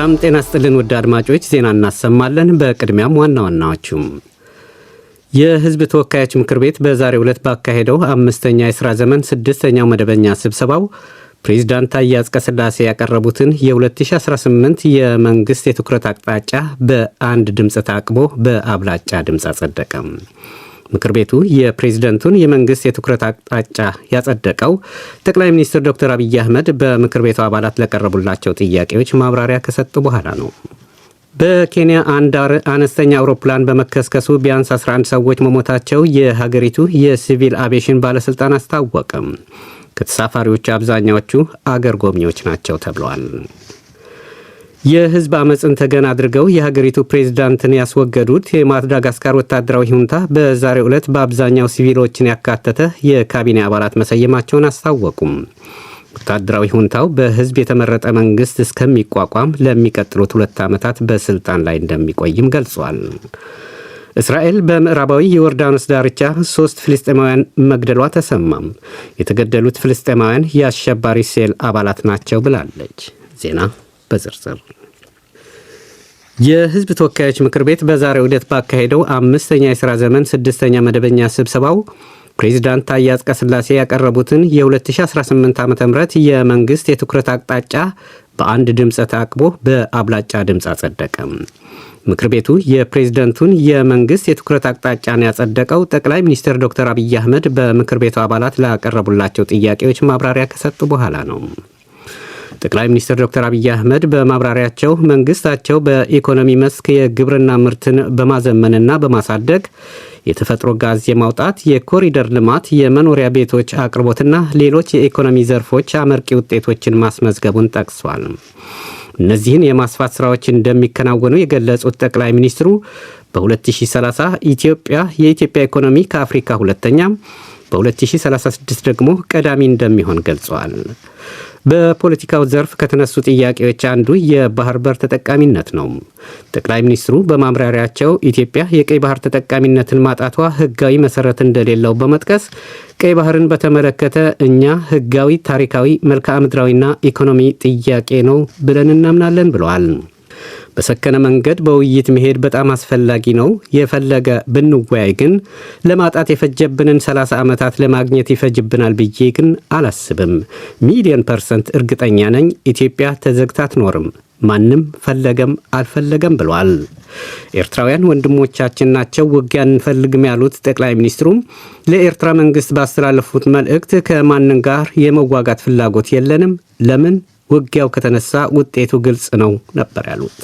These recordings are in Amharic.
ጤና ይስጥልን ውድ አድማጮች፣ ዜና እናሰማለን። በቅድሚያም ዋና ዋናዎቹም የህዝብ ተወካዮች ምክር ቤት በዛሬው ዕለት ባካሄደው አምስተኛ የሥራ ዘመን ስድስተኛው መደበኛ ስብሰባው ፕሬዝዳንት ታዬ አጽቀሥላሴ ያቀረቡትን የ2018 የመንግስት የትኩረት አቅጣጫ በአንድ ድምፅ ታቅቦ በአብላጫ ድምፅ አጸደቀ። ምክር ቤቱ የፕሬዝዳንቱን የመንግስት የትኩረት አቅጣጫ ያጸደቀው ጠቅላይ ሚኒስትር ዶክተር አብይ አህመድ በምክር ቤቱ አባላት ለቀረቡላቸው ጥያቄዎች ማብራሪያ ከሰጡ በኋላ ነው። በኬንያ አንድ አነስተኛ አውሮፕላን በመከስከሱ ቢያንስ 11 ሰዎች መሞታቸው የሀገሪቱ የሲቪል አቪዬሽን ባለስልጣን አስታወቀ። ከተሳፋሪዎቹ አብዛኛዎቹ አገር ጎብኚዎች ናቸው ተብሏል። የህዝብ አመፅን ተገን አድርገው የሀገሪቱ ፕሬዝዳንትን ያስወገዱት የማዳጋስካር ወታደራዊ ሁንታ በዛሬው ዕለት በአብዛኛው ሲቪሎችን ያካተተ የካቢኔ አባላት መሰየማቸውን አስታወቁም። ወታደራዊ ሁንታው በህዝብ የተመረጠ መንግስት እስከሚቋቋም ለሚቀጥሉት 2 ዓመታት በስልጣን ላይ እንደሚቆይም ገልጿል። እስራኤል በምዕራባዊ የዮርዳኖስ ዳርቻ 3 ፍልስጤማውያን መግደሏ ተሰማም። የተገደሉት ፍልስጤማውያን የአሸባሪ ሴል አባላት ናቸው ብላለች። ዜና በዝርዝር የህዝብ ተወካዮች ምክር ቤት በዛሬው ዕለት ባካሄደው አምስተኛ የሥራ ዘመን ስድስተኛ መደበኛ ስብሰባው ፕሬዝዳንት ታዬ አጽቀሥላሴ ያቀረቡትን የ2018 ዓ.ም የመንግስት የትኩረት አቅጣጫ በአንድ ድምፅ ታቅቦ በአብላጫ ድምፅ አጸደቀ። ምክር ቤቱ የፕሬዝዳንቱን የመንግስት የትኩረት አቅጣጫን ያጸደቀው ጠቅላይ ሚኒስትር ዶክተር አብይ አህመድ በምክር ቤቱ አባላት ላቀረቡላቸው ጥያቄዎች ማብራሪያ ከሰጡ በኋላ ነው። ጠቅላይ ሚኒስትር ዶክተር አብይ አህመድ በማብራሪያቸው መንግስታቸው በኢኮኖሚ መስክ የግብርና ምርትን በማዘመንና በማሳደግ የተፈጥሮ ጋዝ የማውጣት የኮሪደር ልማት፣ የመኖሪያ ቤቶች አቅርቦትና ሌሎች የኢኮኖሚ ዘርፎች አመርቂ ውጤቶችን ማስመዝገቡን ጠቅሷል። እነዚህን የማስፋት ስራዎች እንደሚከናወኑ የገለጹት ጠቅላይ ሚኒስትሩ በ2030 የኢትዮጵያ ኢኮኖሚ ከአፍሪካ ሁለተኛ፣ በ2036 ደግሞ ቀዳሚ እንደሚሆን ገልጸዋል። በፖለቲካው ዘርፍ ከተነሱ ጥያቄዎች አንዱ የባህር በር ተጠቃሚነት ነው። ጠቅላይ ሚኒስትሩ በማብራሪያቸው ኢትዮጵያ የቀይ ባህር ተጠቃሚነትን ማጣቷ ህጋዊ መሰረት እንደሌለው በመጥቀስ ቀይ ባህርን በተመለከተ እኛ ህጋዊ፣ ታሪካዊ፣ መልክዓ ምድራዊና ኢኮኖሚ ጥያቄ ነው ብለን እናምናለን ብለዋል። በሰከነ መንገድ በውይይት መሄድ በጣም አስፈላጊ ነው። የፈለገ ብንወያይ ግን ለማጣት የፈጀብንን 30 ዓመታት ለማግኘት ይፈጅብናል ብዬ ግን አላስብም። %100% እርግጠኛ ነኝ ኢትዮጵያ ተዘግታ አትኖርም፣ ማንም ፈለገም አልፈለገም ብሏል። ኤርትራውያን ወንድሞቻችን ናቸው፣ ውጊያ እንፈልግም ያሉት ጠቅላይ ሚኒስትሩም ለኤርትራ መንግስት ባስተላለፉት መልእክት ከማንም ጋር የመዋጋት ፍላጎት የለንም፣ ለምን ውጊያው ከተነሳ ውጤቱ ግልጽ ነው ነበር ያሉት።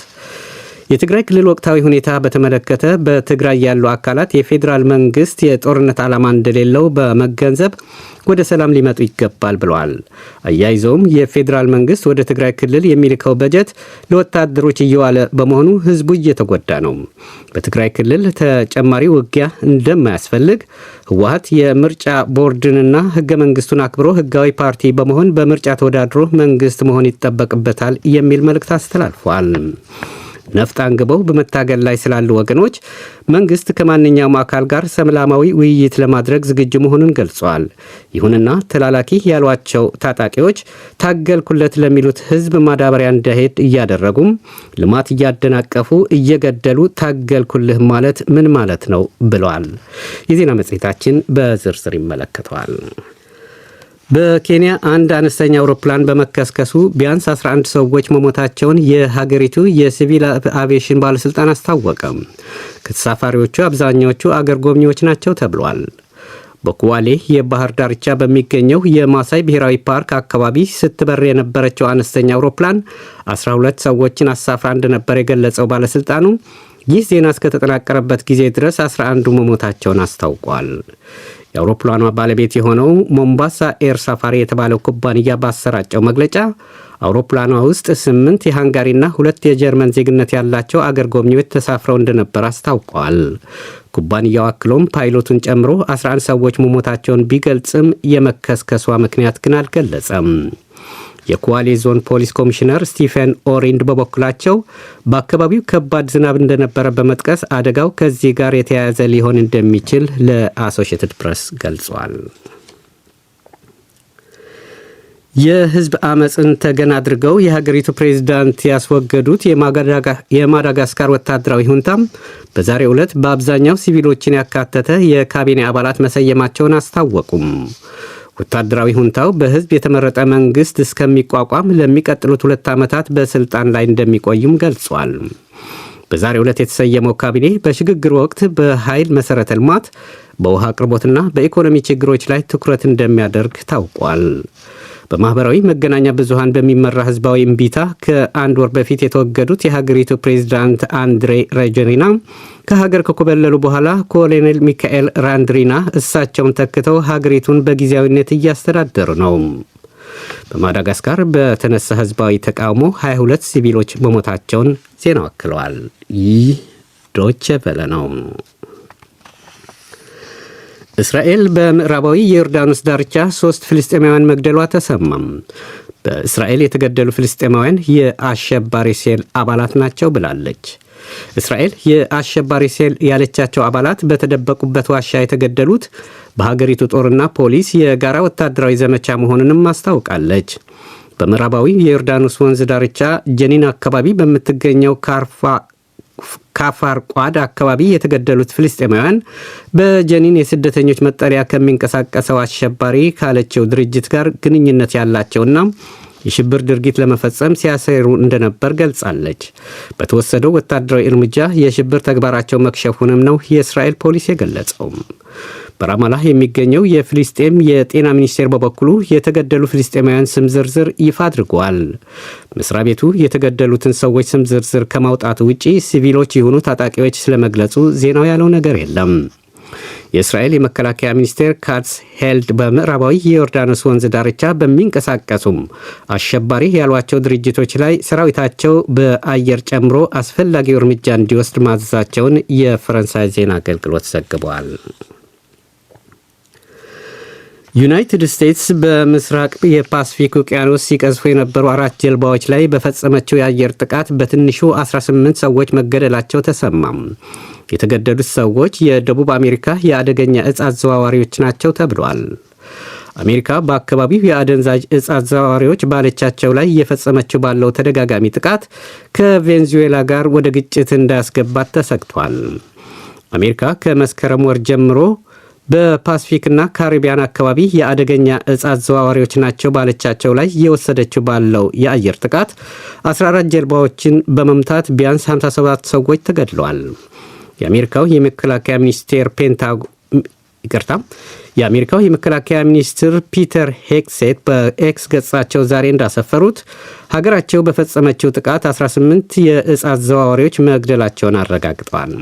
የትግራይ ክልል ወቅታዊ ሁኔታ በተመለከተ በትግራይ ያሉ አካላት የፌዴራል መንግስት የጦርነት ዓላማ እንደሌለው በመገንዘብ ወደ ሰላም ሊመጡ ይገባል ብለዋል። አያይዘውም የፌዴራል መንግስት ወደ ትግራይ ክልል የሚልከው በጀት ለወታደሮች እየዋለ በመሆኑ ህዝቡ እየተጎዳ ነው። በትግራይ ክልል ተጨማሪ ውጊያ እንደማያስፈልግ፣ ህወሓት የምርጫ ቦርድንና ህገ መንግስቱን አክብሮ ህጋዊ ፓርቲ በመሆን በምርጫ ተወዳድሮ መንግስት መሆን ይጠበቅበታል የሚል መልእክት አስተላልፏል። ነፍጥ አንግበው በመታገል ላይ ስላሉ ወገኖች መንግስት ከማንኛውም አካል ጋር ሰላማዊ ውይይት ለማድረግ ዝግጁ መሆኑን ገልጿል። ይሁንና ተላላኪ ያሏቸው ታጣቂዎች ታገልኩለት ለሚሉት ህዝብ ማዳበሪያ እንዳይሄድ እያደረጉም ልማት እያደናቀፉ እየገደሉ ታገልኩልህ ማለት ምን ማለት ነው ብለዋል። የዜና መጽሔታችን በዝርዝር ይመለከተዋል። በኬንያ አንድ አነስተኛ አውሮፕላን በመከስከሱ ቢያንስ 11 ሰዎች መሞታቸውን የሀገሪቱ የሲቪል አቪዬሽን ባለስልጣን አስታወቀ። ከተሳፋሪዎቹ አብዛኛዎቹ አገር ጎብኚዎች ናቸው ተብሏል። በኩዋሌ የባህር ዳርቻ በሚገኘው የማሳይ ብሔራዊ ፓርክ አካባቢ ስትበር የነበረችው አነስተኛ አውሮፕላን 12 ሰዎችን አሳፍራ እንደነበር የገለጸው ባለስልጣኑ ይህ ዜና እስከተጠናቀረበት ጊዜ ድረስ 11ዱ መሞታቸውን አስታውቋል። የአውሮፕላኗ ባለቤት የሆነው ሞምባሳ ኤር ሳፋሪ የተባለው ኩባንያ ባሰራጨው መግለጫ አውሮፕላኗ ውስጥ 8 የሃንጋሪና 2 የጀርመን ዜግነት ያላቸው አገር ጎብኚዎች ተሳፍረው እንደነበር አስታውቀዋል። ኩባንያው አክሎም ፓይሎቱን ጨምሮ 11 ሰዎች መሞታቸውን ቢገልጽም የመከስከሷ ምክንያት ግን አልገለጸም። የኩዋሌ ዞን ፖሊስ ኮሚሽነር ስቲፈን ኦሪንድ በበኩላቸው በአካባቢው ከባድ ዝናብ እንደነበረ በመጥቀስ አደጋው ከዚህ ጋር የተያያዘ ሊሆን እንደሚችል ለአሶሺየትድ ፕሬስ ገልጿል። የህዝብ አመፅን ተገን አድርገው የሀገሪቱ ፕሬዝዳንት ያስወገዱት የማዳጋስካር ወታደራዊ ሁንታም በዛሬው ዕለት በአብዛኛው ሲቪሎችን ያካተተ የካቢኔ አባላት መሰየማቸውን አስታወቁም። ወታደራዊ ሁንታው በህዝብ የተመረጠ መንግስት እስከሚቋቋም ለሚቀጥሉት 2 ዓመታት በስልጣን ላይ እንደሚቆይም ገልጿል። በዛሬው ዕለት የተሰየመው ካቢኔ በሽግግር ወቅት በኃይል መሰረተ ልማት፣ በውሃ አቅርቦትና በኢኮኖሚ ችግሮች ላይ ትኩረት እንደሚያደርግ ታውቋል። በማህበራዊ መገናኛ ብዙሃን በሚመራ ህዝባዊ እምቢታ ከአንድ ወር በፊት የተወገዱት የሀገሪቱ ፕሬዝዳንት አንድሬ ራጆሊና ከሀገር ከኮበለሉ በኋላ ኮሎኔል ሚካኤል ራንድሪና እሳቸውን ተክተው ሀገሪቱን በጊዜያዊነት እያስተዳደሩ ነው። በማዳጋስካር በተነሳ ህዝባዊ ተቃውሞ 22 ሲቪሎች መሞታቸውን ዜናው አክለዋል። ይህ ዶቼ ቬለ ነው። እስራኤል በምዕራባዊ የዮርዳኖስ ዳርቻ 3 ፍልስጤማውያን መግደሏ ተሰማም። በእስራኤል የተገደሉ ፍልስጤማውያን የአሸባሪ ሴል አባላት ናቸው ብላለች። እስራኤል የአሸባሪ ሴል ያለቻቸው አባላት በተደበቁበት ዋሻ የተገደሉት በሀገሪቱ ጦርና ፖሊስ የጋራ ወታደራዊ ዘመቻ መሆኑንም አስታውቃለች። በምዕራባዊ የዮርዳኖስ ወንዝ ዳርቻ ጀኒን አካባቢ በምትገኘው ካፋር ቋድ አካባቢ የተገደሉት ፍልስጤማውያን በጀኒን የስደተኞች መጠለያ ከሚንቀሳቀሰው አሸባሪ ካለችው ድርጅት ጋር ግንኙነት ያላቸውና የሽብር ድርጊት ለመፈጸም ሲያሰሩ እንደነበር ገልጻለች። በተወሰደው ወታደራዊ እርምጃ የሽብር ተግባራቸው መክሸፉንም ነው የእስራኤል ፖሊስ የገለጸው። በራማላህ የሚገኘው የፍልስጤም የጤና ሚኒስቴር በበኩሉ የተገደሉ ፍልስጤማውያን ስም ዝርዝር ይፋ አድርጓል። መስሪያ ቤቱ የተገደሉትን ሰዎች ስም ዝርዝር ከማውጣቱ ውጪ ሲቪሎች የሆኑ ታጣቂዎች ስለመግለጹ ዜናው ያለው ነገር የለም። የእስራኤል የመከላከያ ሚኒስቴር ካትስ ሄልድ በምዕራባዊ የዮርዳኖስ ወንዝ ዳርቻ በሚንቀሳቀሱም አሸባሪ ያሏቸው ድርጅቶች ላይ ሰራዊታቸው በአየር ጨምሮ አስፈላጊው እርምጃ እንዲወስድ ማዘዛቸውን የፈረንሳይ ዜና አገልግሎት ዘግቧል። ዩናይትድ ስቴትስ በምስራቅ የፓሲፊክ ውቅያኖስ ሲቀዝፉ የነበሩ 4 ጀልባዎች ላይ በፈጸመችው የአየር ጥቃት በትንሹ 18 ሰዎች መገደላቸው ተሰማም። የተገደሉት ሰዎች የደቡብ አሜሪካ የአደገኛ እጽ አዘዋዋሪዎች ናቸው ተብሏል። አሜሪካ በአካባቢው የአደንዛዥ እጽ አዘዋዋሪዎች ባለቻቸው ላይ እየፈጸመችው ባለው ተደጋጋሚ ጥቃት ከቬንዙዌላ ጋር ወደ ግጭት እንዳያስገባት ተሰግቷል። አሜሪካ ከመስከረም ወር ጀምሮ በፓሲፊክና ካሪቢያን አካባቢ የአደገኛ እጽ አዘዋዋሪዎች ናቸው ባለቻቸው ላይ የወሰደችው ባለው የአየር ጥቃት 14 ጀልባዎችን በመምታት ቢያንስ 57 ሰዎች ተገድለዋል። የአሜሪካው የመከላከያ ሚኒስትር ፒተር ሄግሴት በኤክስ ገጻቸው ዛሬ እንዳሰፈሩት ሀገራቸው በፈጸመችው ጥቃት 18 የእጽ አዘዋዋሪዎች መግደላቸውን አረጋግጠዋል።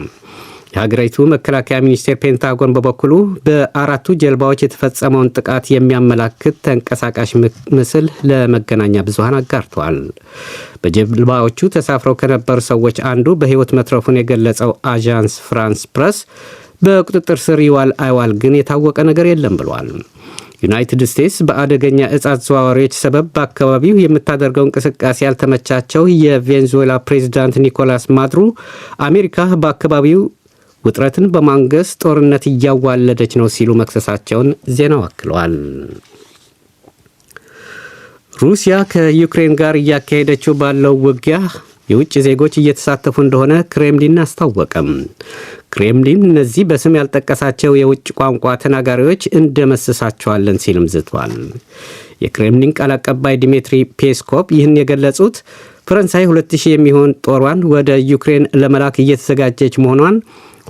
የሀገሪቱ መከላከያ ሚኒስቴር ፔንታጎን በበኩሉ በ4ቱ ጀልባዎች የተፈጸመውን ጥቃት የሚያመላክት ተንቀሳቃሽ ምስል ለመገናኛ ብዙሃን አጋርተዋል። በጀልባዎቹ ተሳፍረው ከነበሩ ሰዎች አንዱ በሕይወት መትረፉን የገለጸው አዣንስ ፍራንስ ፕረስ በቁጥጥር ስር ይዋል አይዋል ግን የታወቀ ነገር የለም ብሏል። ዩናይትድ ስቴትስ በአደገኛ እጽ አዘዋዋሪዎች ሰበብ በአካባቢው የምታደርገው እንቅስቃሴ ያልተመቻቸው የቬንዙዌላ ፕሬዚዳንት ኒኮላስ ማዱሮ አሜሪካ በአካባቢው ውጥረትን በማንገስ ጦርነት እያዋለደች ነው ሲሉ መክሰሳቸውን ዜናው አክለዋል። ሩሲያ ከዩክሬን ጋር እያካሄደችው ባለው ውጊያ የውጭ ዜጎች እየተሳተፉ እንደሆነ ክሬምሊን አስታወቀም። ክሬምሊን እነዚህ በስም ያልጠቀሳቸው የውጭ ቋንቋ ተናጋሪዎች እንደመስሳቸዋለን ሲልም ዝቷል። የክሬምሊን ቃል አቀባይ ዲሚትሪ ፔስኮቭ ይህን የገለጹት ፈረንሳይ 2000 የሚሆን ጦሯን ወደ ዩክሬን ለመላክ እየተዘጋጀች መሆኗን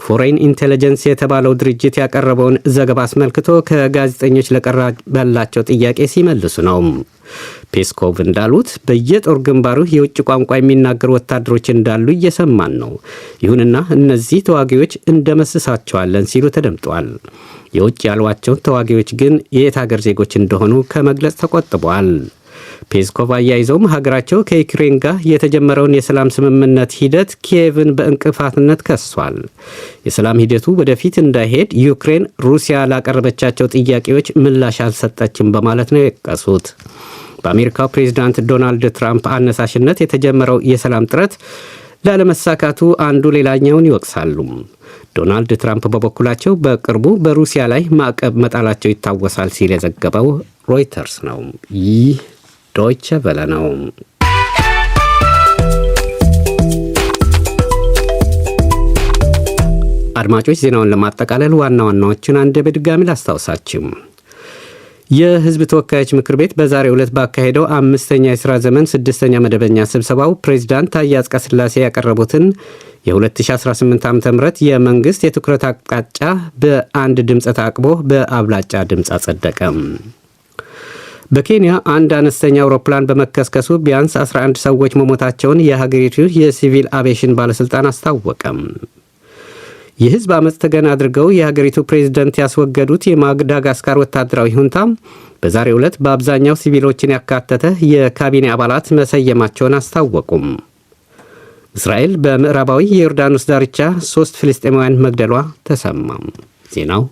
ፎሬን ኢንቴሊጀንስ የተባለው ድርጅት ያቀረበውን ዘገባ አስመልክቶ ከጋዜጠኞች ለቀረበላቸው ጥያቄ ሲመልሱ ነው። ፔስኮቭ እንዳሉት በየጦር ግንባሩ የውጭ ቋንቋ የሚናገሩ ወታደሮች እንዳሉ እየሰማን ነው። ይሁንና እነዚህ ተዋጊዎች እንደመስሳቸዋለን ሲሉ ተደምጠዋል። የውጭ ያሏቸው ተዋጊዎች ግን የየት ሀገር ዜጎች እንደሆኑ ከመግለጽ ተቆጥበዋል። ፔስኮቭ አያይዘውም ሀገራቸው ከዩክሬን ጋር የተጀመረውን የሰላም ስምምነት ሂደት ኪየቭን በእንቅፋትነት ከሷል። የሰላም ሂደቱ ወደፊት እንዳይሄድ ዩክሬን ሩሲያ ላቀረበቻቸው ጥያቄዎች ምላሽ አልሰጠችም በማለት ነው የጠቀሱት። በአሜሪካው ፕሬዝዳንት ዶናልድ ትራምፕ አነሳሽነት የተጀመረው የሰላም ጥረት ላለመሳካቱ አንዱ ሌላኛውን ይወቅሳሉ። ዶናልድ ትራምፕ በበኩላቸው በቅርቡ በሩሲያ ላይ ማዕቀብ መጣላቸው ይታወሳል ሲል የዘገበው ሮይተርስ ነው። ይህ ዶይቼ ቬለ ነው። አድማጮች ዜናውን ለማጠቃለል ዋና ዋናዎችን አንድ በድጋሚ ላስታውሳችሁ። የህዝብ ተወካዮች ምክር ቤት በዛሬው ዕለት ባካሄደው አምስተኛ የሥራ ዘመን ስድስተኛ መደበኛ ስብሰባው ፕሬዝዳንት ታዬ አጽቀሥላሴ ያቀረቡትን የ2018 ዓ.ም የመንግሥት የትኩረት አቅጣጫ በአንድ ድምፅ ታቅቦ በአብላጫ ድምፅ አጸደቀም። በኬንያ አንድ አነስተኛ አውሮፕላን በመከስከሱ ቢያንስ 11 ሰዎች መሞታቸውን የሀገሪቱ የሲቪል አቪዬሽን ባለሥልጣን አስታወቀም። የህዝብ አመፅ ተገን አድርገው የሀገሪቱ ፕሬዝዳንት ያስወገዱት የማዳጋስካር ወታደራዊ ሁንታ በዛሬው ዕለት በአብዛኛው ሲቪሎችን ያካተተ የካቢኔ አባላት መሰየማቸውን አስታወቁም። እስራኤል በምዕራባዊ የዮርዳኖስ ዳርቻ 3 ፍልስጤማውያን መግደሏ ተሰማም። ዜናው